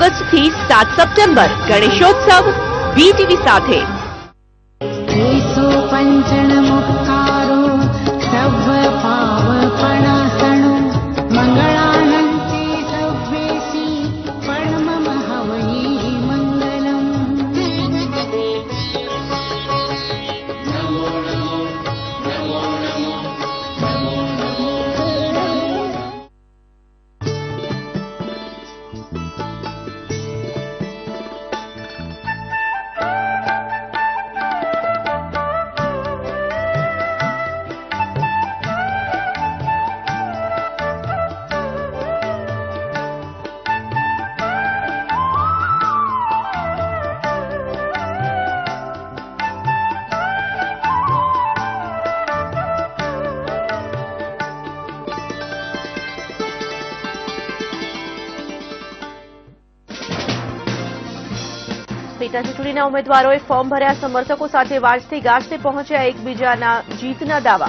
August થી 7 September Ganeshotsav VTV સાથે. પેટા ચૂંટણીના ઉમેદવારોએ ફોર્મ ભર્યા. સમર્થકો સાથે વાજતે ગાજતે પહોંચ્યા એકબીજાના જીતના દાવા.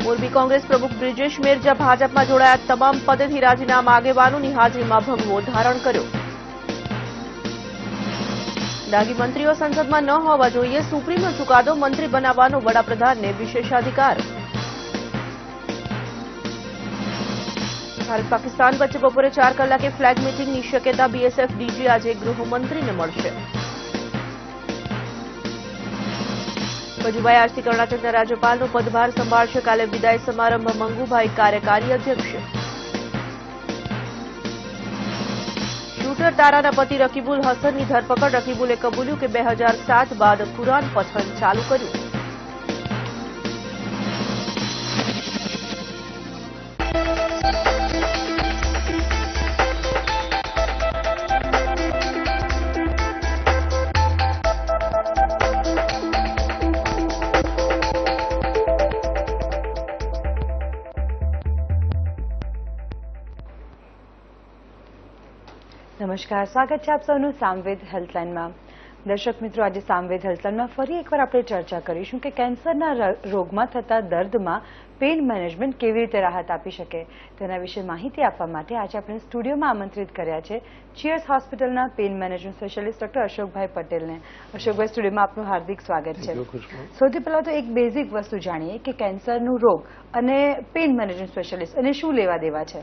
મોરબી કોંગ્રેસ પ્રમુખ બ્રિજેશ મેરજા ભાજપમાં જોડાયા. તમામ પદેથી રાજીનામા આગેવાનોની હાજરીમાં ભગવો ધારણ કર્યો. દાગી મંત્રીઓ સંસદમાં ન હોવા જોઈએ. સુપ્રીમનો ચુકાદો. મંત્રી બનાવવાનો વડાપ્રધાનને વિશેષાધિકાર. ભારત પાકિસ્તાન વચ્ચે બપોરે 4 કલાકે ફ્લેગ મીટિંગની શક્યતા. બીએસએફ ડીજી આજે ગૃહમંત્રીને મળશે. વજુભાઈ આજથી કર્ણાટકના રાજ્યપાલનો પદભાર સંભાળશે. કાલે વિદાય સમારંભ. મંગુભાઈ કાર્યકારી અધ્યક્ષ. શૂટર તારાના પતિ રકીબુલ હસનની ધરપકડ. રકીબુલે કબૂલ્યું કે 2007 બાદ કુરાન પઠન ચાલુ કર્યું. નમસ્કાર, સ્વાગત છે આપ સૌનું સામવેદ હેલ્પલાઇનમાં. દર્શક મિત્રો, આજે સામવેદ હેલ્પલાઇનમાં ફરી એકવાર આપણે ચર્ચા કરીશું કે કેન્સરના રોગમાં થતા દર્દમાં પેઇન મેનેજમેન્ટ કેવી રીતે રાહત આપી શકે. તેના વિશે માહિતી આપવા માટે આજે આપણે સ્ટુડિયોમાં આમંત્રિત કર્યા છે ચીયર્સ હોસ્પિટલના પેઇન મેનેજમેન્ટ સ્પેશિયાલિસ્ટ ડોક્ટર અશોકભાઈ પટેલને. અશોકભાઈ, સ્ટુડિયોમાં આપનું હાર્દિક સ્વાગત છે. સૌથી પહેલા તો એક બેઝિક વસ્તુ જાણીએ કે કેન્સરનું રોગ અને પેઇન મેનેજમેન્ટ સ્પેશિયાલિસ્ટ અને શું લેવા દેવા છે.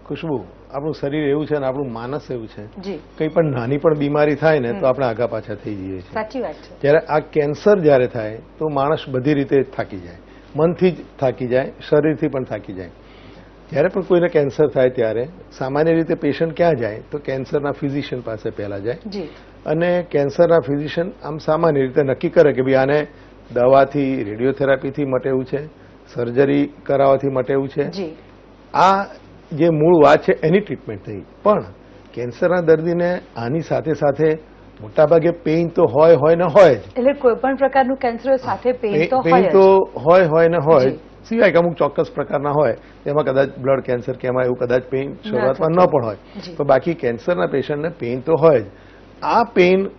ખુશ્બુ, આપણું શરીર એવું છે ને આપણું માનસ એવું છે, કંઈ પણ નાની પણ બીમારી થાય ને તો આપણે આગા પાછા થઈ જઈએ છીએ. સાચી વાત છે. ત્યારે આ કેન્સર જ્યારે થાય તો માણસ બધી રીતે થાકી જાય, મનથી જ થાકી જાય, શરીરથી પણ થાકી જાય. જ્યારે પણ કોઈને કેન્સર થાય ત્યારે સામાન્ય રીતે પેશન્ટ ક્યાં જાય તો કેન્સરના ફિઝિશિયન પાસે પહેલા જાય. અને કેન્સરના ફિઝિશિયન આમ સામાન્ય રીતે નક્કી કરે કે ભાઈ આને દવાથી, રેડિયોથેરાપીથી મટેવું છે, સર્જરી કરાવવાથી મટેવું છે. આ જે મૂળ વાત છે એની ટ્રીટમેન્ટ થઈ. પણ કેન્સરના દર્દીને આની સાથે સાથે મોટાભાગે પેઇન તો હોય ને હોય જ. એટલે કોઈ પણ પ્રકારનું કેન્સર સાથે પેઇન તો હોય ને હોય, સિવાય કે અમુક ચોક્કસ પ્રકારના હોય તેમાં કદાચ બ્લડ કેન્સર કે એમાં એવું કદાચ પેઇન શરૂઆતમાં ન પણ હોય, પણ બાકી કેન્સરના પેશન્ટને પેઇન તો હોય જ. આ પેઇન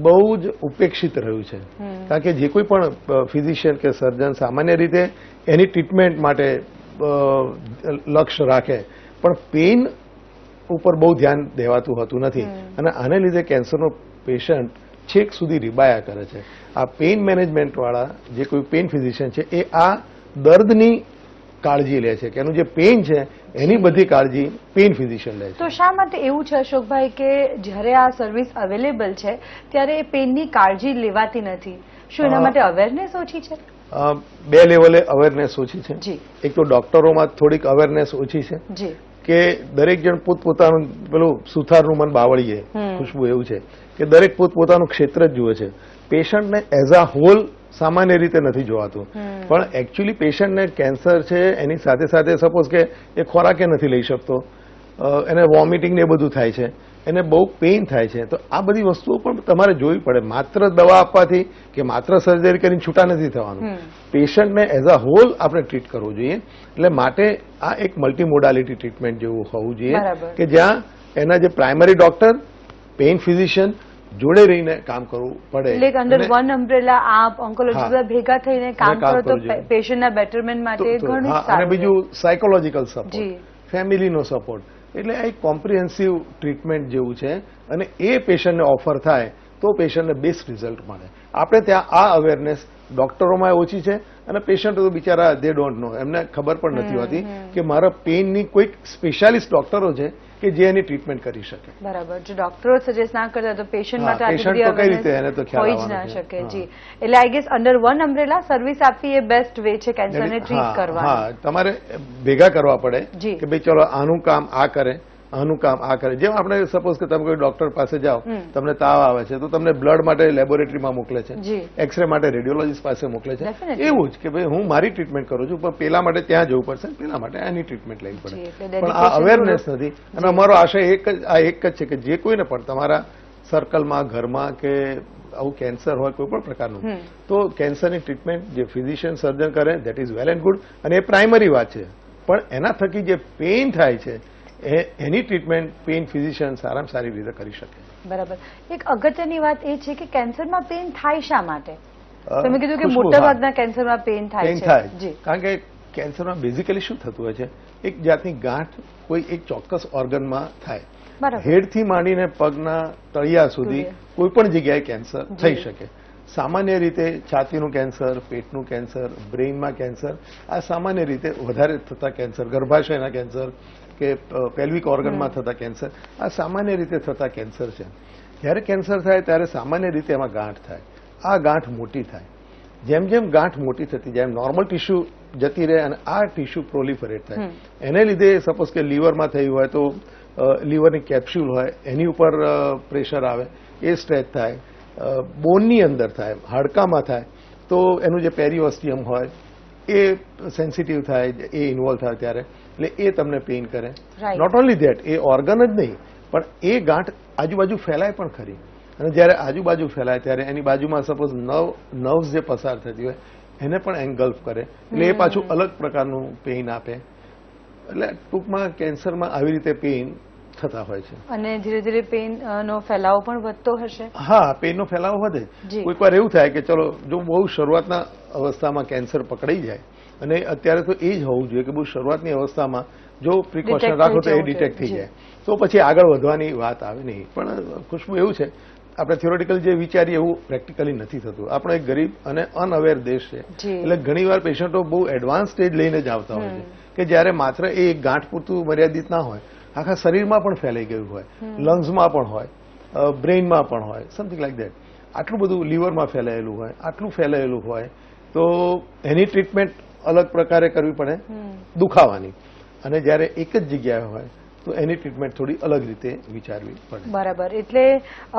બહુ જ ઉપેક્ષિત રહ્યું છે, કારણ કે જે કોઈ પણ ફિઝિશિયન કે સર્જન સામાન્ય રીતે એની ટ્રીટમેન્ટ માટે લક્ષ્ય રાખે, પણ પેઇન ઉપર બહુ ધ્યાન દેવાતું હોતું નથી. અને આને લીધે કેન્સરનો પેશન્ટ છેક સુધી રીબાયા કરે છે. આ પેઇન મેનેજમેન્ટ વાળા જે કોઈ પેઇન ફિઝિશિયન છે એ આ દર્દની કાળજી લે છે, કે એનું જે પેઇન છે એની બધી કાળજી પેઇન ફિઝિશિયન લે છે. તો શા માટે એવું છે અશોકભાઈ કે જ્યારે આ સર્વિસ અવેલેબલ છે ત્યારે પેઇનની કાળજી લેવાતી નથી? શું એના માટે અવેરનેસ ઓછી છે? બે લેવલે અવેરનેસ ઓછી છે. એક તો ડોક્ટરોમાં થોડીક અવેરનેસ ઓછી છે કે દરેક જણ પોતપોતાનું પેલું સુથારનું મન બાવળીએ. ખુશ્બુ, એવું છે કે દરેક પોતપોતાનું ક્ષેત્ર જ જુએ છે. પેશન્ટને એઝ અ હોલ સામાન્ય રીતે નથી જોવાતું, પણ એકચ્યુઅલી પેશન્ટને કેન્સર છે એની સાથે સાથે સપોઝ કે એ ખોરાકે નથી લઈ શકતો, એને વોમિટિંગ ને એ બધું થાય છે, એને બહુ પેઇન થાય છે, તો આ બધી વસ્તુઓ પણ તમારે જોવી પડે. માત્ર દવા આપવાથી કે માત્ર સર્જરી કરીને છૂટા નથી થવાનું. પેશન્ટને એઝ અ હોલ આપણે ટ્રીટ કરવું જોઈએ. એટલે માટે આ એક મલ્ટીમોડાલિટી ટ્રીટમેન્ટ જેવું હોવું જોઈએ કે જ્યાં એના જે પ્રાઇમરી ડોક્ટર, પેઇન ફિઝિશિયન જોડે રહીને કામ કરવું પડે. એટલે અંડર વન અમ્બ્રેલા આપ ઓન્કોલોજી ભેગા થઈને કામ કરો તો પેશન્ટના બેટરમેન્ટ માટે ઘણું સારું. અને બીજું સાયકોલોજીકલ સપોર્ટ, ફેમિલીનો સપોર્ટ, એટલે આ એક કોમ્પ્રિહેન્સિવ ટ્રીટમેન્ટ જેવું છે અને એ પેશન્ટને ઓફર થાય તો પેશન્ટને બેસ્ટ રિઝલ્ટ મળે. આપણે ત્યાં આ અવેરનેસ ડોક્ટરોમાં ઓછી છે અને પેશન્ટો તો બિચારા દે ડોન્ટ નો, એમને ખબર પણ નથી હોતી કે મારા પેઇનની કોઈક સ્પેશિયાલિસ્ટ ડોક્ટરો છે કે જે એની ટ્રીટમેન્ટ કરી શકે. બરાબર, જો ડોક્ટરો સજેસ્ટ ના કરતા તો પેશન્ટ માટે પેશન્ટ તો કઈ રીતે એને તો ખ્યાલ હોઈ જ ના શકે. જી, એટલે I guess under one umbrella service આપવી એ બેસ્ટ વે છે કેન્સરને ટ્રીટ કરવા. હા, તમારે ભેગા કરવા પડે કે ભાઈ ચલો આનું કામ આ કરે, આનું કામ આ કરે. જેમ આપણે સપોઝ કે તમે કોઈ ડોક્ટર પાસે જાઓ, તમને તાવ આવે છે તો તમને બ્લડ માટે લેબોરેટરીમાં મોકલે છે, એક્સરે માટે રેડિયોલોજીસ્ટ પાસે મોકલે છે. એવું જ કે ભાઈ હું મારી ટ્રીટમેન્ટ કરું છું પણ પેલા માટે ત્યાં જવું પડશે, પેલા માટે આની ટ્રીટમેન્ટ લેવી પડે. પણ આ અવેરનેસ નથી અને અમારો આશય એક જ છે કે જે કોઈને પણ તમારા સર્કલમાં, ઘરમાં કે આવું કેન્સર હોય કોઈ પણ પ્રકારનું, તો કેન્સરની ટ્રીટમેન્ટ જે ફિઝિશિયન સર્જન કરે that is well and good અને એ પ્રાઇમરી વાત છે. પણ એના થકી જે પેઇન થાય છે એની ટ્રીટમેન્ટ પેઇન ફિઝિશિયન સારામાં સારી રીતે કરી શકે. બરાબર. એક અગત્યની વાત એ છે કે કેન્સરમાં પેઇન થાય શા માટે? તમે કીધું કે મોટાભાગના કેન્સરમાં પેઇન થાય છે. કારણ કે કેન્સરમાં બેઝિકલી શું થતું હોય છે, એક જાતની ગાંઠ કોઈ એક ચોક્કસ ઓર્ગનમાં થાય. હેડથી માંડીને પગના તળિયા સુધી કોઈ પણ જગ્યાએ કેન્સર થઈ શકે. સામાન્ય રીતે છાતીનું કેન્સર, પેટનું કેન્સર, બ્રેઇનમાં કેન્સર, આ સામાન્ય રીતે વધારે થતા કેન્સર, ગર્ભાશયના કેન્સર કે પેલ્વિક ઓર્ગનમાં થતા કેન્સર, આ સામાન્ય રીતે થતા કેન્સર છે. જ્યારે કેન્સર થાય ત્યારે સામાન્ય રીતે એમાં ગાંઠ થાય. આ ગાંઠ મોટી થાય. જેમ જેમ ગાંઠ મોટી થતી જાય એમ નોર્મલ ટિશ્યુ જતી રહે અને આ ટિશ્યુ પ્રોલિફરેટ થાય. એને લીધે સપોઝ કે લીવરમાં થયું હોય તો લીવરની કેપ્સ્યુલ હોય એની ઉપર પ્રેશર આવે, એ સ્ટ્રેચ થાય. બોનની અંદર થાય, હાડકામાં થાય તો એનું જે પેરીઓસ્ટિયમ હોય એ સેન્સિટિવ થાય, એ ઇન્વોલ્વ થાય ત્યારે એટલે એ તમને પેઇન કરે. નોટ ઓનલી ધેટ, એ ઓર્ગન જ નહીં પણ એ ગાંઠ આજુબાજુ ફેલાય પણ ખરી. અને જ્યારે આજુબાજુ ફેલાય ત્યારે એની બાજુમાં સપોઝ નર્વ્સ જે પસાર થતી હોય એને પણ એન્ગલ્ફ કરે એટલે એ પાછું અલગ પ્રકારનું પેઇન આપે. એટલે ટૂંકમાં કેન્સરમાં આવી રીતે પેઇન થતા હોય છે. અને ધીરે ધીરે પેઇન નો ફેલાવો પણ વધતો હશે. હા, પેઇનનો ફેલાવો વધે. કોઈક વાર એવું થાય કે ચલો જો બહુ શરૂઆતના અવસ્થામાં કેન્સર પકડાઈ જાય, અને અત્યારે તો એ જ હોવું જોઈએ કે બહુ શરૂઆતની અવસ્થામાં જો પ્રિકોશન રાખો તો એ ડિટેક્ટ થઈ જાય તો પછી આગળ વધવાની વાત આવે નહીં. પણ ખુશ્બુ એવું છે, આપણે થિયોરેટિકલ જે વિચારીએ એવું પ્રેક્ટિકલી નથી થતું. આપણો એક ગરીબ અને અનઅવેર દેશ છે એટલે ઘણીવાર પેશન્ટો બહુ એડવાન્સ સ્ટેજ લઈને જ આવતા હોય છે કે જ્યારે માત્ર એ ગાંઠ પૂરતું મર્યાદિત ના હોય, આખા શરીરમાં પણ ફેલાઈ ગયું હોય, લંગ્સમાં પણ હોય, બ્રેઇનમાં પણ હોય, સમથિંગ લાઈક દેટ. આટલું બધું લીવરમાં ફેલાયેલું હોય, આટલું ફેલાયેલું હોય તો એની ટ્રીટમેન્ટ અલગ પ્રકારે કરવી પડે દુખાવાની. અને જ્યારે એક જ જગ્યાએ હોય તો એની ટ્રીટમેન્ટ થોડી અલગ રીતે વિચારવી પડે. બરાબર. એટલે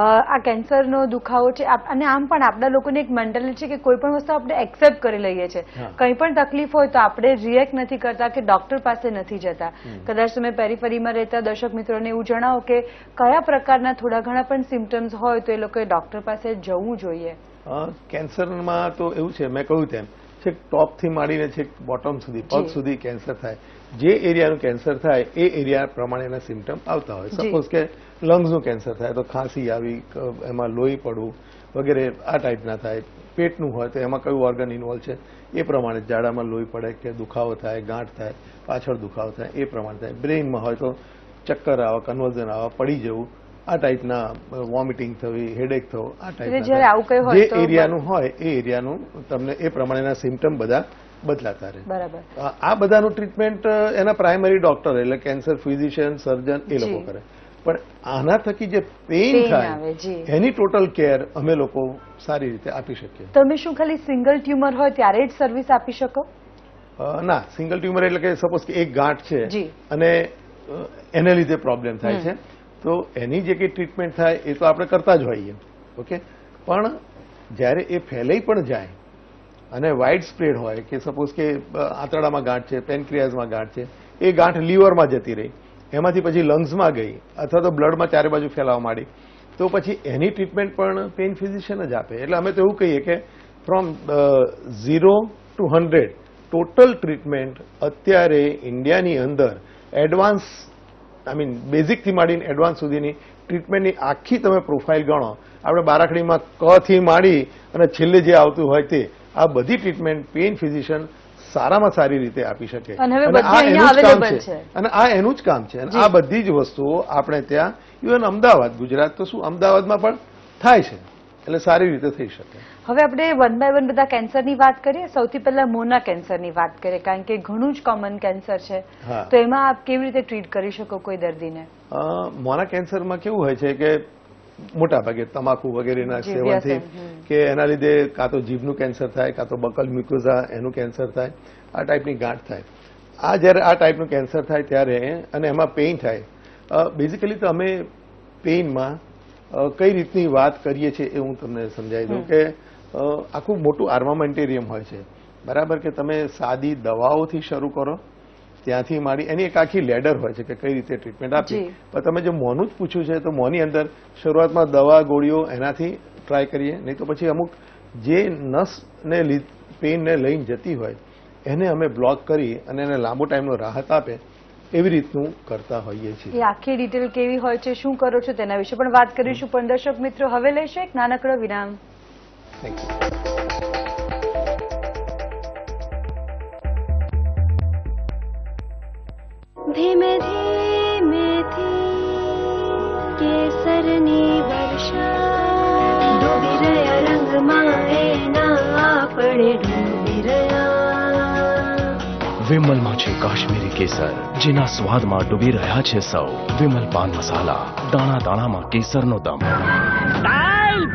આ કેન્સરનો દુખાવો છે અને આમ પણ આપણા લોકોને એક મેન્ટાલિટી છે કે કોઈ પણ વસ્તુ આપણે એક્સેપ્ટ કરી લઈએ છીએ. કંઈ પણ તકલીફ હોય તો આપણે રિએક્ટ નથી કરતા કે ડોક્ટર પાસે નથી જતા. કદાચ તમે પેરીફેરીમાં રહેતા દર્શક મિત્રોને એવું જણાવો કે કયા પ્રકારના થોડા ઘણા પણ સિમ્ટમ્સ હોય તો એ લોકોએ ડોક્ટર પાસે જવું જોઈએ. કેન્સરમાં તો એવું છે, મેં કહ્યું તેમ છેક ટોપથી માંડીને છેક બોટમ સુધી, પગ સુધી કેન્સર થાય. જે એરિયાનું કેન્સર થાય એ એરિયા પ્રમાણેના સિમ્ટમ આવતા હોય. સપોઝ કે લંગ્સનું કેન્સર થાય તો ખાંસી આવી, એમાં લોહી પડવું વગેરે આ ટાઈપના થાય. પેટનું હોય તો એમાં કયું ઓર્ગન ઇન્વોલ્વ છે એ પ્રમાણે ઝાડામાં લોહી પડે કે દુખાવો થાય, ગાંઠ થાય, પાછળ દુખાવો થાય એ પ્રમાણે થાય. બ્રેઇનમાં હોય તો ચક્કર આવે, કન્વર્ઝન આવે, પડી જવું, આ ટાઈપના વોમિટિંગ થવી, હેડેક થવું, આ ટાઈપના જે એરિયાનું હોય એ એરિયાનું તમને એ પ્રમાણેના સિમ્ટમ બધા બદલાતા રહે. બરાબર. આ બધાનું ટ્રીટમેન્ટ એના પ્રાઇમરી ડોક્ટર એટલે કેન્સર ફિઝિશિયન, સર્જન એ લોકો કરે. પણ આના થકી જે પેઇન થાય એની ટોટલ કેર અમે લોકો સારી રીતે આપી શકીએ. તમે શું ખાલી સિંગલ ટ્યુમર હોય ત્યારે જ સર્વિસ આપી શકો? ના, સિંગલ ટ્યુમર એટલે કે સપોઝ કે એક ગાંઠ છે અને એને લીધે પ્રોબ્લેમ થાય છે તો એની જે કંઈ ટ્રીટમેન્ટ થાય એ તો આપણે કરતા જ હોઈએ. ઓકે. પણ જ્યારે એ ફેલાઈ પણ જાય અને વાઇડ સ્પ્રેડ હોય કે સપોઝ કે આંતરડામાં ગાંઠ છે, પેનક્રિયાઝમાં ગાંઠ છે, એ ગાંઠ લીવરમાં જતી રહી, એમાંથી પછી લંગ્સમાં ગઈ અથવા તો બ્લડમાં ચારે બાજુ ફેલાવા માંડી તો પછી એની ટ્રીટમેન્ટ પણ પેઇન ફિઝિશિયન જ આપે. એટલે અમે તો એવું કહીએ કે ફ્રોમ 0 to 100 ટોટલ ટ્રીટમેન્ટ અત્યારે ઇન્ડિયાની અંદર એડવાન્સ બેઝિકથી માંડીને એડવાન્સ સુધીની ટ્રીટમેન્ટની આખી તમે પ્રોફાઇલ ગણો, આપણે બારાખડીમાં ક થી માંડી અને છેલ્લે જે આવતું હોય તે આ બધી ટ્રીટમેન્ટ પેઇન ફિઝિશિયન સારામાં સારી રીતે આપી શકે. અને હવે અને બધે આ અહીંયા એનું જ કામ available છે છે. અને આ એનું જ કામ છે. અને આ બધી જ વસ્તુઓ આપણે ત્યાં ઇવન અમદાવાદ, ગુજરાત તો શું, અમદાવાદમાં પણ થાય છે, એટલે સારી રીતે થઈ શકે. હવે આપણે વન બાય વન બધા કેન્સરની વાત કરીએ. સૌથી પહેલા મોના કેન્સરની વાત કરીએ, કારણ કે ઘણું જ કોમન કેન્સર છે. હા. તો એમાં આપ કેવી રીતે ટ્રીટ કરી શકો કોઈ દર્દીને? મોના કેન્સરમાં કેવું હોય છે કે મોટા ભાગે તમાકુ વગેરેના જી, સેવનથી વ્યસન, કે એના લીધે કાં તો જીભનું કેન્સર થાય, કાં તો બકલ મ્યુકોઝા એનું કેન્સર થાય, આ ટાઈપની ગાંઠ થાય. જ્યારે આ ટાઈપનું કેન્સર થાય ત્યારે અને એમાં પેઇન થાય, બેઝિકલી તો અમે પેઇનમાં કઈ રીતની વાત કરીએ છીએ એ હું તમને સમજાવી દઉં કે આખું મોટું આર્મામેન્ટેરિયમ હોય છે, બરાબર, કે તમે સાદી દવાઓથી શરૂ કરો, ત્યાંથી માંડી એની એક આખી લેડર હોય છે કે કઈ રીતે ટ્રીટમેન્ટ આપી. પણ તમે જે મોનું જ પૂછ્યું છે તો મોની અંદર શરૂઆતમાં દવા ગોળીઓ એનાથી ટ્રાય કરીએ, નહીં તો પછી અમુક જે નસને પેઇનને લઈને જતી હોય એને અમે બ્લોક કરી અને એને લાંબો ટાઈમનો રાહત આપે એવી રીતનું કરતા હોઈએ છીએ. એ આખી ડિટેલ કેવી હોય છે, શું કરો છો તેના વિશે પણ વાત કરીશું. પણ દર્શક મિત્રો, હવે લઈશું એક નાનકડો વિરામ. Thank you. ધીમે ધીમેથી કેસરની વર્ષા ડૂબી રહ્યા રંગમાં એના આપણે ડૂબી રહ્યા. વિમલમાં છે કાશ્મીરી કેસર, જેના સ્વાદમાં ડૂબી રહ્યા છે સૌ. વિમલ પાન મસાલા, દાણા દાણામાં કેસરનો દમ.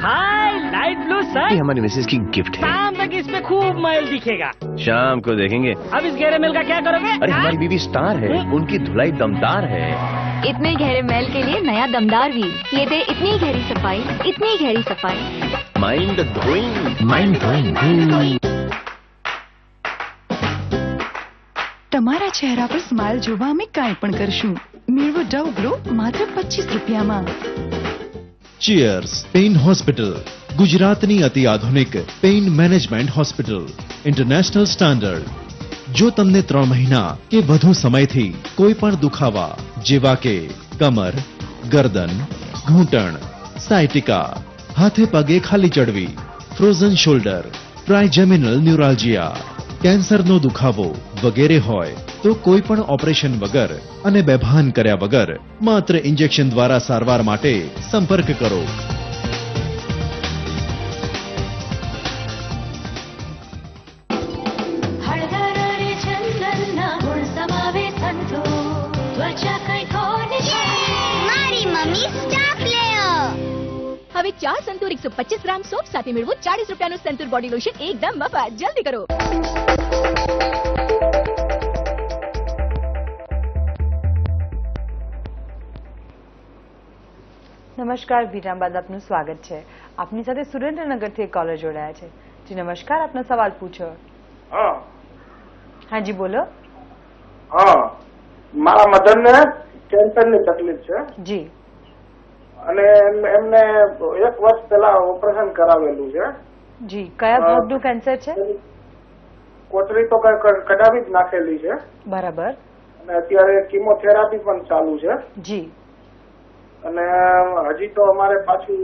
भाई लाइट ब्लू सर, ये हमारी मिसेज की गिफ्ट है. शाम तक इस पे खूब माइल दिखेगा. शाम को देखेंगे. अब इस गहरे मेल का क्या करोगे? अरे हमारी बीवी स्टार है, उनकी धुलाई दमदार है. इतने गहरे मैल के लिए नया दमदार व्हील, ये दे इतनी गहरी सफाई, इतनी गहरी सफाई. माइंड धोइंग, माइंड धोइंग. તમારા ચહેરા પર સ્માઇલ જોવા અમે કાંઈ પણ કરશું. મેળવો ડવ ગ્લો માત્ર 25 રૂપિયામાં. ચીયર્સ પેઇન હોસ્પિટલ, ગુજરાતની અતિ આધુનિક pain management hospital, international standard. જો તમને 3 મહિના કે વધુ સમયથી કોઈ પણ દુખાવા જેવા કે કમર, ગરદન, ઘૂંટણ, સાયટિકા, હાથે પગે ખાલી ચડવી, ફ્રોઝન શોલ્ડર, ટ્રાઇજેમિનલ ન્યુરાલ્જિયા, કેન્સરનો દુખાવો વગેરે હોય તો કોઈ પણ ઓપરેશન વગર અને બેભાન કર્યા વગર માત્ર ઇન્જેક્શન દ્વારા સારવાર માટે સંપર્ક કરો. હળદર અને ચંદનના ગુણ સમાવે ઠંડુ, ત્વચા કઈ ખોટ છે. મારી મમ્મી સ્ટાફ લેયો. હવે 4 સંતૂર 125 ગ્રામ સોપ સાથે મેળવો 40 રૂપિયાનું સંતૂર બોડી લોશન એકદમ મફત. જલ્દી કરો. નમસ્કાર, વિરામ બાદ આપનું સ્વાગત છે. આપની સાથે સુરેન્દ્રનગરથી એક કોલર જોડાયા છે. જી નમસ્કાર, આપનો સવાલ પૂછો. હા જી બોલો. મારા મધરને કેન્સરની તકલીફ છે. જી. અને એમને 1 વર્ષ પહેલા ઓપરેશન કરાવેલું છે. જી, કયા ભાગનું કેન્સર છે? કોતરી તો કઢાવી જ નાખેલી છે. બરાબર. અને અત્યારે કીમોથેરાપી પણ ચાલુ છે. જી. અને હજી તો અમારે પાછું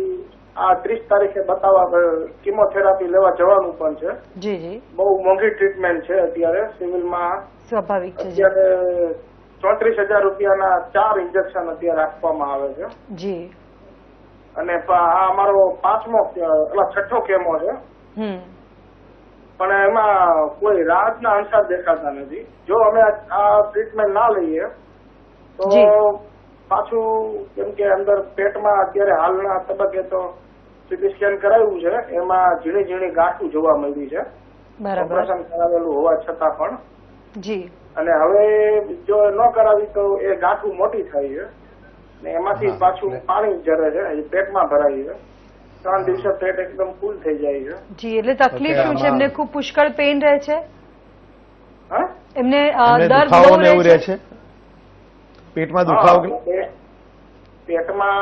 આ 30 તારીખે બતાવવા કીમોથેરાપી લેવા જવાનું પણ છે. જી જી. બહુ મોંઘી ટ્રીટમેન્ટ છે અત્યારે સિવિલમાં. સ્વાભાવિક છે. અત્યારે 34,000 રૂપિયાના 4 ઇન્જેક્શન અત્યારે આપવામાં આવે છે. જી. અને આ અમારો 6ઠ્ઠો કેમો છે. પણ એમાં કોઈ રાહતના અંશાર દેખાતા નથી. જો અમે આ ટ્રીટમેન્ટ ના લઈએ તો પાછું, કેમ કે અંદર પેટમાં અત્યારે હાલના તબક્કે તો સીટી સ્કેન કરાવ્યું છે, એમાં ઝીણી ઝીણી ગાંઠું જોવા મળી છે. ઓપરેશન કરાવેલું હોવા છતાં પણ. જી. અને હવે જો ન કરાવી તો એ ગાંઠું મોટી થાય છે ને એમાંથી પાછું પાણી જરે છે, પેટમાં ભરાય છે. 3 દિવસે પેટ એકદમ ફૂલ થઈ જાય છે. જી, એટલે તકલીફ શું છે? એમને ખૂબ પુષ્કળ પેઇન રહે છે? એમને દર્દ બહુ રહે છે? પેટમાં દુખાવો? પેટમાં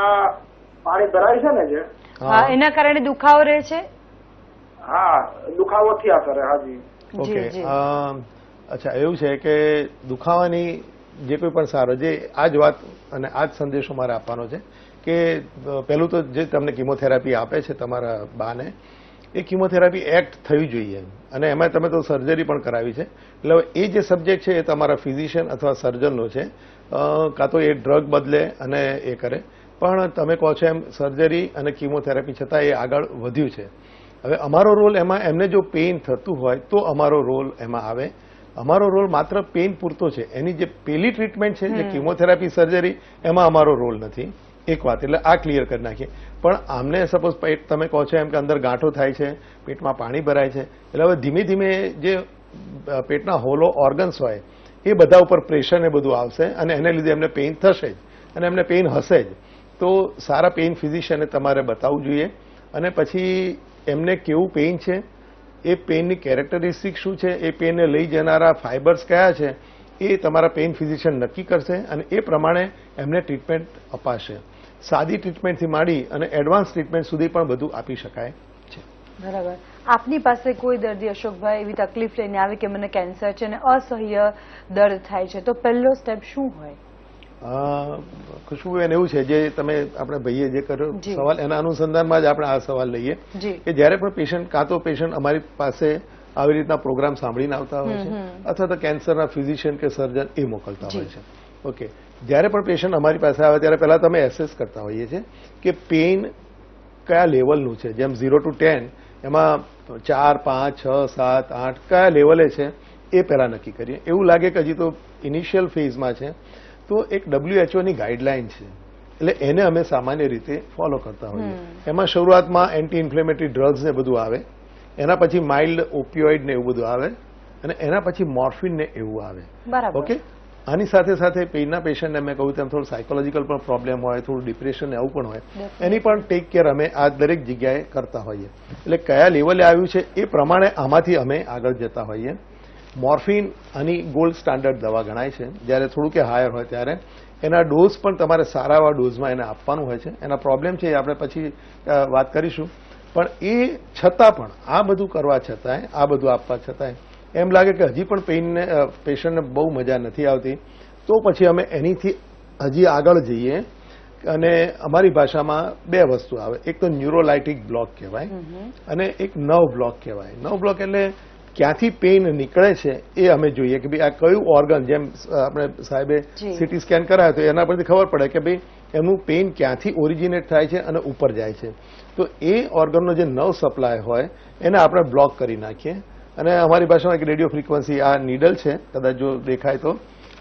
પાણી ભરાય છે ને જે, હા, એના કારણે દુખાવો રહે છે. હા, દુખાવો થયા કરે. હાજી. ઓકે. અચ્છા, એવું છે કે દુખાવાની જે કોઈ પણ સારો, જે આ જ વાત અને આ જ સંદેશો મારે આપવાનો છે કે પહેલું તો જે તમને કીમોથેરાપી આપે છે તમારા બાને, એ કિમોથેરાપી એક્ટ થવી જોઈએ અને એમાં તમે તો સર્જરી પણ કરાવી છે. એટલે એ જે સબ્જેક્ટ છે એ તમારા ફિઝિશિયન અથવા સર્જનનો છે, કાં તો એ ડ્રગ બદલે અને એ કરે, પણ તમે કહો છો એમ સર્જરી અને કિમોથેરાપી છતાં એ આગળ વધ્યું છે. હવે અમારો રોલ એમાં, એમને જો પેઇન થતું હોય તો અમારો રોલ એમાં આવે. અમારો રોલ માત્ર પેઇન પૂરતો છે. એની જે પેલી ટ્રીટમેન્ટ છે, જે કિમોથેરાપી સર્જરી, એમાં અમારો રોલ નથી. એક વાત એટલે આ ક્લિયર કરી નાખીએ. પણ આમને સપોઝ પેટ, તમે કહો છો એમ કે અંદર ગાંઠો થાય છે, પેટમાં પાણી ભરાય છે, એટલે હવે ધીમે ધીમે જે પેટના હોલો ઓર્ગન્સ હોય એ બધા ઉપર પ્રેશર ને બધું આવશે અને એને લીધે એમને પેઇન થશે જ અને એમને પેઇન હશે જ. તો સારા પેઇન ફિઝિશિયને તમારે બતાવવું જોઈએ અને પછી એમને કેવું પેઇન છે, એ પેઇનની કેરેક્ટરિસ્ટિક શું છે, એ પેઇનને લઈ જનારા ફાઇબર્સ કયા છે, એ તમારા પેઇન ફિઝિશિયન નક્કી કરશે અને એ પ્રમાણે એમને ટ્રીટમેન્ટ અપાશે. સાદી ટ્રીટમેન્ટથી માંડી અને એડવાન્સ ટ્રીટમેન્ટ સુધી પણ બધું આપી શકાય છે. બરાબર. આપની પાસે કોઈ દર્દી અશોકભાઈ એવી તકલીફ લઈને આવે કે મને કેન્સર છે અને અસહ્ય દર્દ થાય છે, તો પહેલો સ્ટેપ શું હોય? ખુશ્બુબેન, એવું છે જે તમે આપણે ભાઈએ જે કર્યો સવાલ, એના અનુસંધાનમાં જ આપણે આ સવાલ લઈએ કે જ્યારે પણ પેશન્ટ, કાં તો પેશન્ટ અમારી પાસે આવી રીતના પ્રોગ્રામ સાંભળીને આવતા હોય છે અથવા તો કેન્સરના ફિઝિશિયન કે સર્જન એ મોકલતા હોય છે. ઓકે, જ્યારે પણ પેશન્ટ અમારી પાસે આવે ત્યારે પહેલા તમે એસેસ કરતા હોઈએ છીએ કે પેઇન કયા લેવલનું છે. જેમ 0 to 10 એમાં 4, 5, 6, 7, 8 કયા લેવલે છે એ પહેલા નક્કી કરીએ. એવું લાગે કે હજી તો ઇનિશિયલ ફેઝમાં છે તો એક WHO ની ગાઈડલાઈન છે, એટલે એને અમે સામાન્ય રીતે ફોલો કરતા હોઈએ. એમાં શરૂઆતમાં એન્ટી ઇન્ફ્લેમેટરી ડ્રગ્સ ને બધું આવે, એના પછી માઇલ્ડ ઓપિયોઇડ ને એવું બધું આવે અને એના પછી મોર્ફિન ને એવું આવે. ઓકે, આની સાથે સાથે પેઇનના પેશન્ટને મેં કહ્યું તેમ થોડું સાયકોલોજીકલ પણ પ્રોબ્લેમ હોય, થોડું ડિપ્રેશન એવું પણ હોય, એની પણ ટેક કેર અમે આ દરેક જગ્યાએ કરતા હોઈએ. એટલે કયા લેવલે આવ્યું છે એ પ્રમાણે આમાંથી અમે આગળ જતા હોઈએ. મોર્ફિન આની ગોલ્ડ સ્ટાન્ડર્ડ દવા ગણાય છે. જ્યારે થોડું કે હાયર હોય ત્યારે એના ડોઝ પણ તમારે સારા એવા ડોઝમાં એને આપવાનું હોય છે. એના પ્રોબ્લેમ છે એ આપણે પછી વાત કરીશું. પણ એ છતાં પણ આ બધું કરવા છતાંય, આ બધું આપવા છતાંય એમ લાગે કે હજી પણ પેશન્ટને બહુ મજા નથી આવતી, તો પછી અમે એનીથી હજી આગળ જઈએ અને અમારી ભાષામાં બે વસ્તુ આવે. એક તો ન્યુરોલાઇટિક બ્લોક કહેવાય અને એક નર્વ બ્લોક કહેવાય. નર્વ બ્લોક એટલે ક્યાંથી પેઇન નીકળે છે એ અમે જોઈએ કે ભાઈ આ કયું ઓર્ગન, જેમ આપણે સાહેબે સીટી સ્કેન કરાયો તો એના પરથી ખબર પડે કે ભાઈ એમનું પેઇન ક્યાંથી ઓરિજિનેટ થાય છે અને ઉપર જાય છે. તો એ ઓર્ગનનો જે નર્વ સપ્લાય હોય એને આપણે બ્લોક કરી નાખીએ. અને અમારી ભાષામાં એક રેડિયો ફ્રીક્વન્સી, આ નીડલ છે, કદાચ જો દેખાય તો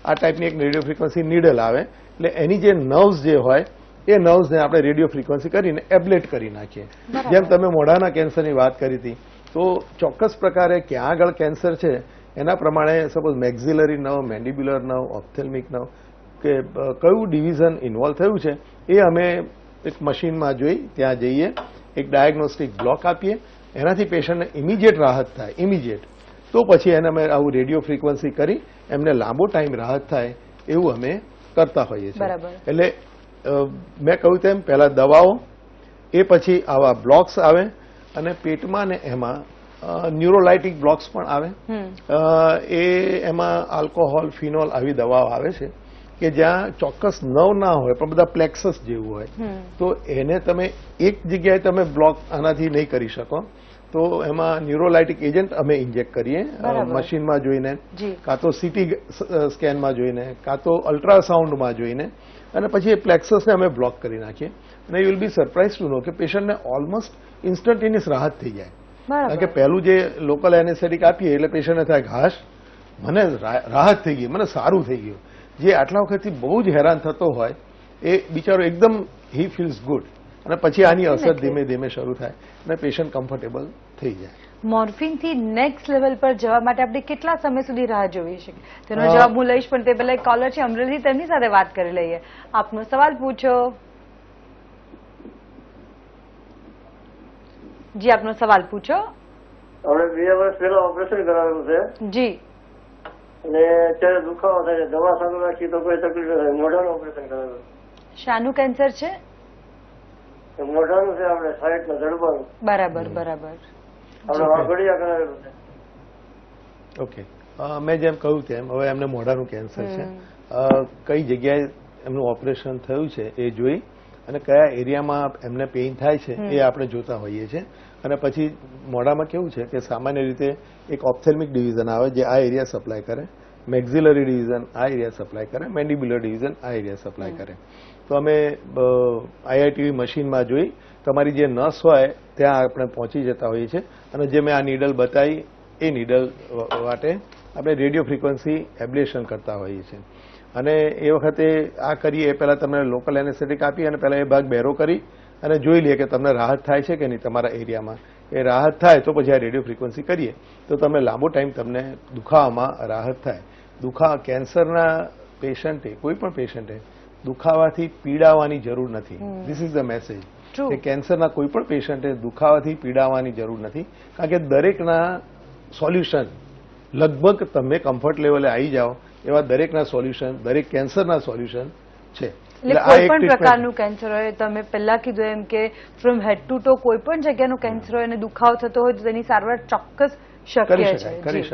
આ ટાઈપની એક રેડિયો ફ્રીક્વન્સી નીડલ આવે, એટલે એની જે નર્વ્સ જે હોય એ નર્વ્સને આપણે રેડિયો ફ્રીક્વન્સી કરીને એબ્લેટ કરી નાખીએ. જેમ તમે મોઢાના કેન્સરની વાત કરી હતી, તો ચોક્કસ પ્રકારે ક્યાં આગળ કેન્સર છે એના પ્રમાણે suppose maxillary nerve, mandibular nerve, ophthalmic nerve કે કયું ડિવિઝન ઇન્વોલ્વ થયું છે એ અમે એક મશીનમાં જોઈ, ત્યાં જઈએ, એક ડાયગ્નોસ્ટિક બ્લોક આપીએ, એનાથી પેશન્ટને ઇમિડિયેટ રાહત થાય, ઇમિડિયેટ. તો પછી એને અમે આવું રેડિયો ફ્રીક્વન્સી કરી એમને લાંબો ટાઈમ રાહત થાય એવું અમે કરતા હોઈએ છીએ. એટલે મેં કહ્યું તેમ પહેલા દવાઓ, એ પછી આવા બ્લોક્સ આવે અને પેટમાં ને એમાં ન્યુરોલાઇટિક બ્લોક્સ પણ આવે. એમાં આલ્કોહોલ, ફિનોલ આવી દવાઓ આવે છે કે જ્યાં ચોક્કસ નર્વ ના હોય પણ બધા પ્લેક્સસ જેવું હોય, તો એને તમે એક જગ્યાએ તમે બ્લોક આનાથી નહીં કરી શકો. તો એમાં ન્યુરોલાઇટિક એજન્ટ અમે ઇન્જેક્ટ કરીએ મશીનમાં જોઈને, કાં તો સીટી સ્કેનમાં જોઈને, કાં તો અલ્ટ્રાસાઉન્ડમાં જોઈને, અને પછી એ પ્લેક્સસને અમે બ્લોક કરી નાખીએ. અને you will be surprise to know કે પેશન્ટને ઓલમોસ્ટ ઇન્સ્ટન્ટેનિયસ રાહત થઈ જાય. કારણ કે પહેલું જે લોકલ એનેસ્થેટિક આપીએ એટલે પેશન્ટને થાય કે હાશ, મને રાહત થઈ ગઈ, મને સારું થઈ ગયું. જે આટલા વખતથી બહુ જ હેરાન થતો હોય એ બિચારો એકદમ હી ફીલ્સ ગુડ, અને પછી આની અસર ધીમે ધીમે શરૂ થાય અને પેશન્ટ કમ્ફર્ટેબલ થઈ જાય. મોર્ફિનથી નેક્સ્ટ લેવલ પર જવા માટે આપણે કેટલા સમય સુધી રાહ જોઈ શકીએ? તેનો જવાબ હું લઈશ, પણ તે પહેલા એક કોલર છે અમરેલી, તેમની સાથે વાત કરી લઈએ. આપનો સવાલ પૂછો. જી, આપનો સવાલ પૂછો. આપણે 2 વર્ષ પહેલા ઓપરેશન કરાવેલું છે. જી. અને અત્યારે દુખાવો થાય છે, દવા સારું રાખી તો કોઈ તકલીફ નથી. મોઢાનું ઓપરેશન કરાવેલું. શાનું કેન્સર છે? મોઢાનું છે, આપણે સાઈડના જડબાનું. બરાબર બરાબર. આપણે વાઘડિયા કરાવેલું છે. ઓકે, મેં જેમ કહ્યું તેમ હવે એમને મોઢાનું કેન્સર છે. કઈ જગ્યાએ એમનું ઓપરેશન થયું છે એ જોઈ અને કયા એરિયામાં એમને પેઇન થાય છે એ આપણે જોતા હોઈએ છીએ. અને પછી મોઢામાં કેવું છે કે સામાન્ય રીતે એક ઓપ્થેલ્મિક ડિવિઝન આવે જે આ એરિયા સપ્લાય કરે, મેક્ઝિલરી ડિવિઝન આ એરિયા સપ્લાય કરે, મેન્ડિબ્યુલર ડિવિઝન આ એરિયા સપ્લાય કરે. તો અમે IITV મશીનમાં જોઈ તમારી જે નસ હોય ત્યાં આપણે પહોંચી જતા હોઈએ છીએ અને જે મેં આ નીડલ બતાવી એ નીડલ માટે આપણે રેડિયો ફ્રીક્વન્સી એબ્લેશન કરતા હોઈએ છીએ. અને એ વખતે આ કરીએ એ પહેલાં તમને લોકલ એનેસ્થેટિક આપી અને પહેલાં એ ભાગ બહેરો કરી અને જોઈ લઈએ કે તમને રાહત થાય છે કે નહીં તમારા એરિયામાં. એ રાહત થાય તો પછી આ રેડિયો ફ્રીક્વન્સી કરીએ તો તમને લાંબો ટાઈમ તમને દુખાવામાં રાહત થાય. કેન્સરના પેશન્ટે કોઈ પણ પેશન્ટે દુખાવાથી પીડાવાની જરૂર નથી. ધીસ ઇઝ ધ મેસેજ કે કેન્સરના કોઈ પણ પેશન્ટે દુખાવાથી પીડાવાની જરૂર નથી, કારણ કે દરેકના સોલ્યુશન લગભગ તમે કમ્ફર્ટ લેવલે આવી જાઓ એવા દરેકના સોલ્યુશન, દરેક કેન્સરના સોલ્યુશન છે. એટલે કોઈ પણ પ્રકારનું કેન્સર હોય, તમે પહેલા કીધું એમ કે ફ્રોમ હેડ ટુ ટો કોઈ પણ જગ્યાનું કેન્સર હોય અને દુખાવો થતો હોય તો તેની સારવાર ચોક્કસ શક્ય છે. કરી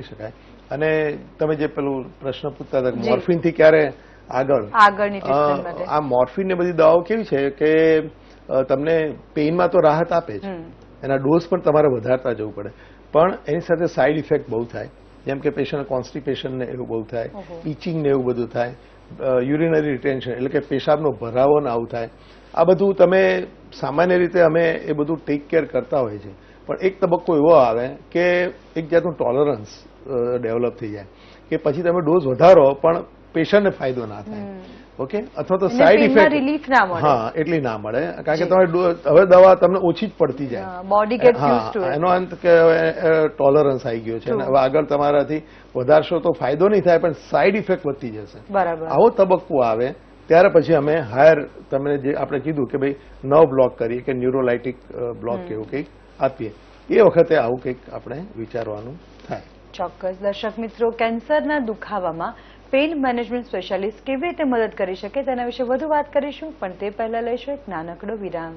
શકાય. અને તમે જે પેલું પ્રશ્ન પૂછતા હતા મોર્ફિનથી ક્યારે આગળની ટ્રીટમેન્ટ માટે, આ મોર્ફિન ને બધી દવાઓ કેવી છે કે તમને પેઇનમાં તો રાહત આપે છે, એના ડોઝ પણ તમારે વધારતા જવું પડે, પણ એની સાથે સાઇડ ઇફેક્ટ બહુ થાય. જેમ કે પેશન્ટ કોન્સ્ટિપેશન ને એવું બહુ થાય, ઇચિંગ ને એવું બધું થાય, યુરિનરી રિટેન્શન એટલે કે પેશાબનો ભરાવો ને આવું થાય. આ બધું તમે સામાન્ય રીતે અમે એ બધું ટેક કેર કરતા હોય છે, પણ એક તબક્કો એવો આવે કે એક જાતનું ટોલરન્સ ડેવલપ થઈ જાય કે પછી તમે ડોઝ વધારો પણ પેશન્ટને ફાયદો ના થાય. ઓકે, અથવા તો સાઇડ ઇફેક્ટ રિલીફ ના મળે, એટલી ના મળે, કારણ કે તમે હવે દવા તમને ઓછી જ પડતી જાય, બોડી ગેટ્સ યુઝ્ડ ટુ. એનો અંત કે ટોલરન્સ આવી ગયો છે અને હવે આગળ તમારાથી વધારશો તો ફાયદો નહીં થાય પણ સાઇડ ઇફેક્ટ વધતી જશે. આવો તબક્કો આવે ત્યારે પછી અમે હાયર તમને જે આપણે કીધું કે ભાઈ નર્વ બ્લોક કરીએ કે ન્યુરોલાઇટિક બ્લોક કે એવું કંઈક આપીએ, એ વખતે આવું કંઈક આપણે વિચારવાનું થાય. ચોક્કસ. દર્શક મિત્રો, કેન્સરના દુખાવામાં પેઇન મેનેજમેન્ટ સ્પેશિયાલિસ્ટ કેવી રીતે મદદ કરી શકે તેના વિશે વધુ વાત કરીશું, પણ તે પહેલા લઈશું એક નાનકડો વિરામ.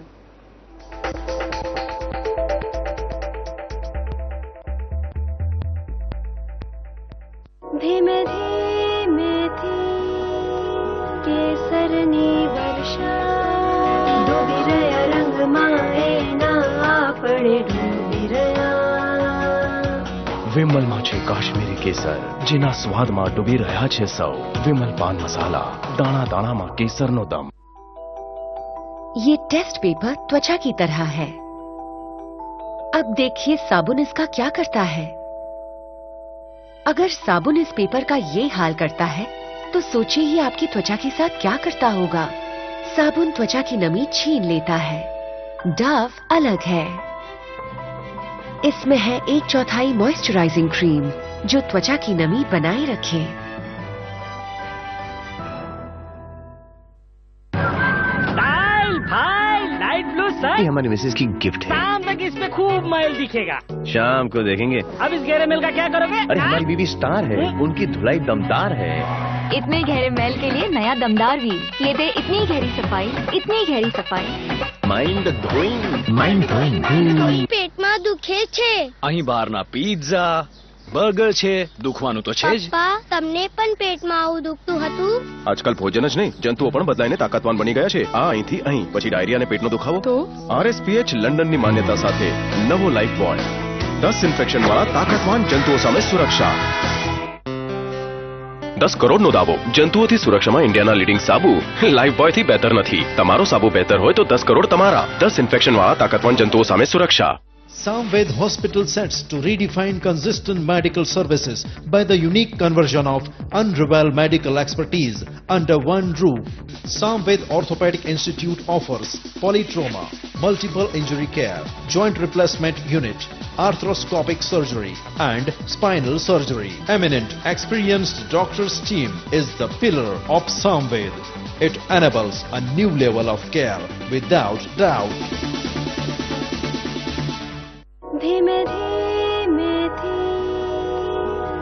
ધીમે ધીમેથી કેસરની વર્ષા ડૂબી રહ્યા રંગમાં એના આપણે ડૂબી રહ્યા. વિમલમાં છે કાશ્મીરી કેસર, જેના સ્વાદમાં ડૂબી રહ્યા છે સૌ. વિમલ પાન મસાલા, દાણા દાણામાં કેસરનો દમ. ये टेस्ट पेपर त्वचा की तरह है. अब देखिए साबुन इसका क्या करता है. अगर साबुन इस पेपर का ये हाल करता है तो सोचिए ये आपकी त्वचा के साथ क्या करता होगा. साबुन त्वचा की नमी छीन लेता है. डव अलग है. इसमें है 1/4 मॉइस्चराइजिंग क्रीम जो त्वचा की नमी बनाए रखे. ये हमारी मिसेज की गिफ्ट है. शाम तक इस पे खूब मैल दिखेगा. शाम को देखेंगे. अब इस गहरे मैल का क्या करोगे? अरे हमारी बीबी स्टार है, उनकी धुलाई दमदार है. इतने गहरे मैल के लिए नया दमदार व्हील. ये दे इतनी गहरी सफाई, इतनी गहरी सफाई. Mind blowing. પેટમાં દુખે છે. અહીં બહારના પિઝા, બર્ગર છે, દુખવાનું તો છે જ. પપ્પા, તમને પણ પેટમાં આવું દુખતું હતું? આજકાલ ભોજન જ નહીં, જંતુઓ પણ બદલાઈને તાકાતવાન બની ગયા છે. આ અહીંથી અહીં, પછી ડાયરિયા અને પેટનો દુખાવો તો RSPH લંડનની માન્યતા સાથે નવો લાઈફ બોય 10 ઇન્ફેક્શન વાળા તાકાતવાન જંતુઓ સામે સુરક્ષા. 10 કરોડનો દાવો. જંતુઓથી સુરક્ષામાં ઇન્ડિયાના લીડિંગ સાબુ લાઈફ બોય થી બેહતર નથી. તમારો સાબુ બેહતર હોય તો 10 કરોડ તમારા. 10 ઇન્ફેક્શન વાળા તાકાતવાન જંતુઓ સામે સુરક્ષા. Samved Hospital sets to redefine consistent medical services by the unique conversion of unrivaled medical expertise under one roof. Samved Orthopedic Institute offers polytrauma, multiple injury care, joint replacement unit, arthroscopic surgery and spinal surgery. Eminent experienced doctors team is the pillar of Samved. It enables a new level of care without doubt. ધીમે ધીમેથી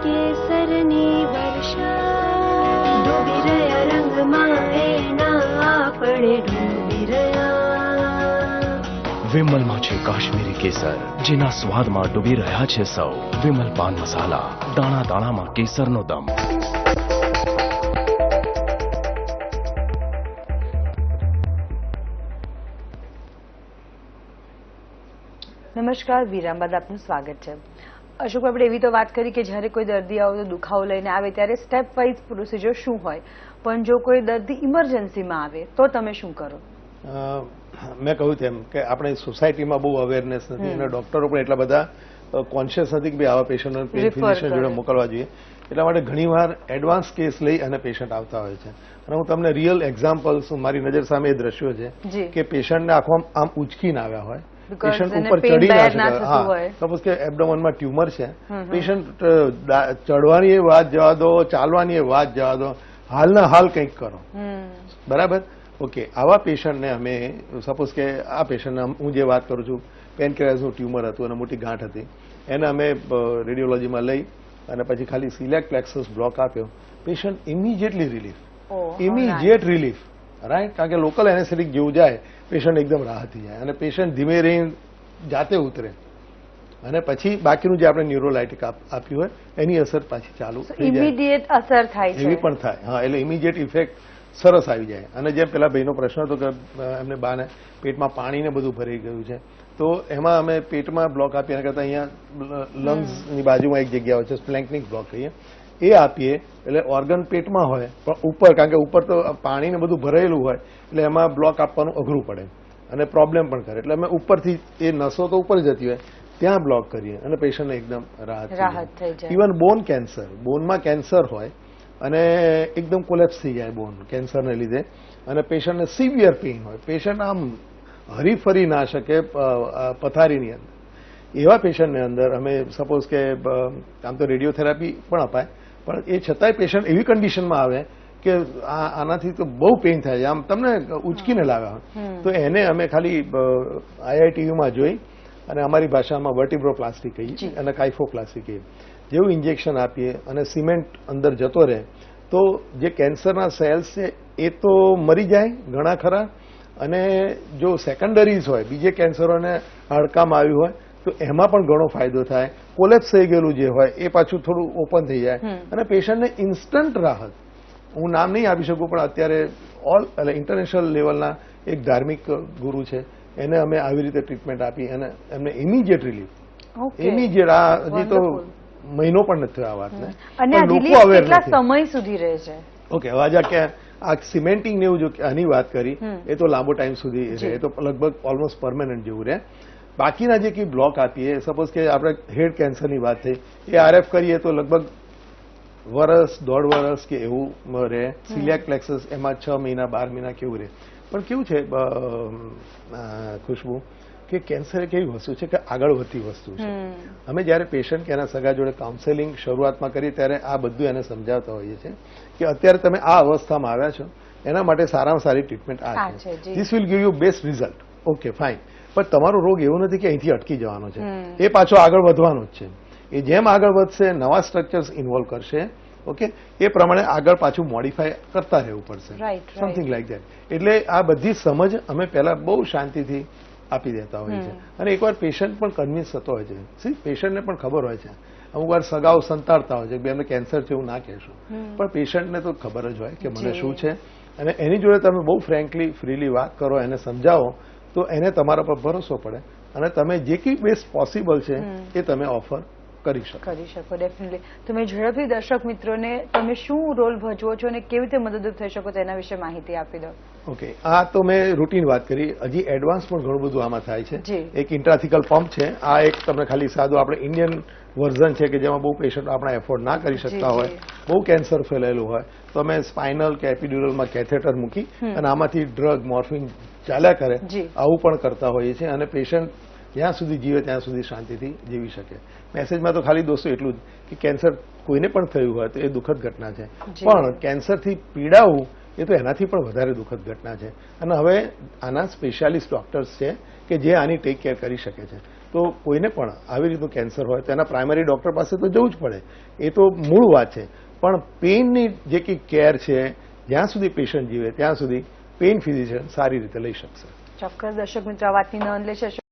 કેસરની વર્ષા ડૂબી રહ્યા રંગમાં એના આપણે ડૂબી રહ્યા. વિમલમાં છે કાશ્મીરી કેસર, જેના સ્વાદમાં ડૂબી રહ્યા છે સૌ. વિમલ પાન મસાલા, દાણા દાણામાં કેસરનો દમ. નમસ્કાર, વિરામ બાદ આપનું સ્વાગત છે. અશોક, આપણે એવી તો વાત કરી કે જ્યારે કોઈ દર્દી આવે તો દુખાવો લઈને આવે ત્યારે સ્ટેપ વાઇઝ પ્રોસિજર શું હોય, પણ જો કોઈ દર્દી ઇમરજન્સીમાં આવે તો તમે શું કરો? મેં કહ્યું તેમ કે આપણે સોસાયટીમાં બહુ અવેરનેસ નથી અને ડોક્ટરો પણ એટલા બધા કોન્શિયસ નથી કે ભાઈ આવા પેશન્ટને પેઇન ફિઝિશિયન જોડે મોકલવા જોઈએ. એટલા માટે ઘણીવાર એડવાન્સ કેસ લઈ અને પેશન્ટ આવતા હોય છે. અને હું તમને રિયલ એક્ઝામ્પલ્સ, મારી નજર સામે એ દ્રશ્યો છે કે પેશન્ટને આખો આમ ઉચકીને આવ્યા હોય, પેશન્ટ ઉપર ચડી ના શકે. હા, સપોઝ કે એબ્ડોમનમાં ટ્યુમર છે, પેશન્ટ ચડવાની એ વાત જવા દો, ચાલવાની એ વાત જવા દો, હાલના હાલ કંઈક કરો. બરાબર? ઓકે, આવા પેશન્ટને અમે સપોઝ કે આ પેશન્ટને હું જે વાત કરું છું, પેનક્રિયાસનું ટ્યુમર હતું અને મોટી ગાંઠ હતી, એને અમે રેડિયોલોજીમાં લઈ અને પછી ખાલી સિલિયાક પ્લેક્સસ બ્લોક આપ્યો. Patient immediately relief, right? કારણ કે લોકલ એનેસ્થેટિક જેવું જાય પેશન્ટ એકદમ રાહત થઈ જાય અને પેશન્ટ ધીમે રહીને જાતે ઉતરે અને પછી બાકીનું જે આપણે ન્યુરોલાઇટિક આપ્યું હોય એની અસર પાછી ચાલુ થઈ જાય. ઇમિડિયેટ અસર થાય છે, એવી પણ થાય. હા, એટલે ઇમિડિયેટ ઇફેક્ટ સરસ આવી જાય. અને જેમ પેલા ભાઈનો પ્રશ્ન હતો કે એમને બાને પેટમાં પાણીને બધું ભરાઈ ગયું છે, તો એમાં અમે પેટમાં બ્લોક આપીએ એના કરતાં અહીંયા લંગ્સની બાજુમાં એક જગ્યા હોય છે, સ્પ્લેન્કનિક બ્લોક કહીએ, એ આપીએ એટલે ઓર્ગન પેટમાં હોય પણ ઉપર, કારણ કે ઉપર તો પાણીને બધું ભરાયેલું હોય એટલે એમાં બ્લોક આપવાનું અઘરું પડે અને પ્રોબ્લેમ પણ કરે. એટલે અમે ઉપરથી એ નસો તો ઉપર જતી હોય ત્યાં બ્લોક કરીએ અને પેશન્ટને એકદમ રાહત થઈ જાય. ઇવન બોન કેન્સર, બોનમાં કેન્સર હોય અને એકદમ કોલેપ્સ થઈ જાય બોન કેન્સરને લીધે અને પેશન્ટને સિવિયર પેઇન હોય, પેશન્ટ આમ હરીફરી ના શકે પથારીની અંદર, એવા પેશન્ટની અંદર અમે સપોઝ કે આમ તો રેડિયોથેરાપી પણ અપાય, પણ એ છતાંય પેશન્ટ એવી કન્ડિશનમાં આવે કે આનાથી તો બહુ પેઇન થાય છે, આમ તમને ઉચકીને લાવ્યા હોય, તો એને અમે ખાલી IITUમાં જોઈ અને અમારી ભાષામાં વર્ટિબ્રોપ્લાસ્ટી કહીએ અને કાઇફોપ્લાસ્ટી કહીએ, જેવું ઇન્જેક્શન આપીએ અને સિમેન્ટ અંદર જતો રહે તો જે કેન્સરના સેલ્સ છે એ તો મરી જાય ઘણા ખરા, અને જો સેકન્ડરીઝ હોય, બીજે કેન્સરોને હાડકામાં આવ્યું હોય તો એમાં પણ ઘણો ફાયદો થાય. કોલેપ્સ થઈ ગયેલું જે હોય એ પાછું થોડું ઓપન થઈ જાય અને પેશન્ટને ઇન્સ્ટન્ટ રાહત. હું નામ નહીં આપી શકું પણ અત્યારે એટલે ઇન્ટરનેશનલ લેવલના એક ધાર્મિક ગુરુ છે, એને અમે આવી રીતે ટ્રીટમેન્ટ આપી અને એમને ઇમિડિયેટ રિલીફ, ઇમિડિયેટ. આ હજી તો મહિનો પણ નથી થયો આ વાતને, લોકો અવેર નથી. સમય સુધી રહે છે. ઓકે, હવે કે આ સિમેન્ટિંગ ને એવું જો આની વાત કરી એ તો લાંબો ટાઈમ સુધી રહે, એ તો લગભગ ઓલમોસ્ટ પરમેનન્ટ જેવું રહે. બાકીના જે કંઈ બ્લોક આપીએ, સપોઝ કે આપણે હેડ કેન્સરની વાત થઈ, એ RF કરીએ તો લગભગ વર્ષ, 1.5 વર્ષ કે એવું રહે. સિલિયાક પ્લેક્સસ એમાં 6 મહિના 12 મહિના કેવું રહે. પણ કેવું છે ખુશ્બુ કે કેન્સર એક એવી વસ્તુ છે કે આગળ વધતી વસ્તુ છે. અમે જ્યારે પેશન્ટ કે એના સગા જોડે કાઉન્સેલિંગ શરૂઆતમાં કરીએ ત્યારે આ બધું એને સમજાવતા હોઈએ છીએ કે અત્યારે તમે આ અવસ્થામાં આવ્યા છો, એના માટે સારામાં સારી ટ્રીટમેન્ટ આ છે. This will give you best result. Okay, fine. પણ તમારો રોગ એવો નથી કે અહીંથી અટકી જવાનો છે, એ પાછો આગળ વધવાનો જ છે. એ જેમ આગળ વધશે નવા સ્ટ્રક્ચર્સ ઇન્વોલ્વ કરશે, ઓકે, એ પ્રમાણે આગળ પાછું મોડિફાય કરતા રહેવું પડશે, સમથિંગ લાઈક ધેટ. એટલે આ બધી સમજ અમે પહેલા બહુ શાંતિથી આપી દેતા હોય છે અને એકવાર પેશન્ટ પણ કન્વિન્સ થતો હોય છે. પેશન્ટને પણ ખબર હોય છે, અમુક વાર સગાઓ સંતાડતા હોય છે કે એમને કેન્સર છે એવું ના કહેશું, પણ પેશન્ટને તો ખબર જ હોય કે મને શું છે અને એની જોડે તમે બહુ ફ્રેન્કલી ફ્રીલી વાત કરો, એને સમજાવો તો એને તમારા પર ભરોસો પડે અને તમે જે કંઈ બેસ્ટ પોસિબલ છે એ તમે ઓફર કરી શકો. ડેફિનેટલી. તમે ઝડપથી દર્શક મિત્રોને તમે શું રોલ ભજવો છો અને કેવી રીતે મદદરૂપ થઈ શકો તેના વિશે માહિતી આપી દો. ઓકે, આ તો મેં રૂટીન વાત કરી. હજી એડવાન્સ પણ ઘણું બધું આમાં થાય છે. એક ઇન્ટ્રાથિકલ પંપ છે, આ એક તમને ખાલી સાદું આપણે ઇન્ડિયન વર્ઝન છે કે જેમાં બહુ પેશન્ટ આપણે એફોર્ડ ના કરી શકતા હોય, બહુ કેન્સર ફેલાયેલું હોય તો અમે સ્પાઇનલ કે એપિડ્યુરલમાં કેથેટર મૂકી અને આમાંથી ડ્રગ મોર્ફિન ચાલ્યા કરે, આવું પણ કરતા હોઈએ છીએ અને પેશન્ટ જ્યાં સુધી જીવે ત્યાં સુધી શાંતિથી જીવી શકે. મેસેજમાં તો ખાલી દોસ્તો એટલું જ કે કેન્સર કોઈને પણ થયું હોય તો એ દુઃખદ ઘટના છે, પણ કેન્સરથી પીડાવું એ તો એનાથી પણ વધારે દુઃખદ ઘટના છે. અને હવે આના સ્પેશિયાલિસ્ટ ડોક્ટર્સ છે કે જે આની ટેક કેર કરી શકે છે. તો કોઈને પણ આવી રીતનું કેન્સર હોય તો એના પ્રાઇમરી ડોક્ટર પાસે તો જવું જ પડે, એ તો મૂળ વાત છે. પણ પેઇનની જે કંઈ કેર છે જ્યાં સુધી પેશન્ટ જીવે ત્યાં સુધી પેઇન ફિઝિશિયન સારી રીતે લઈ શકશે. ચોક્કસ દર્શક મિત્રો આ વાતની નોંધ લેશે.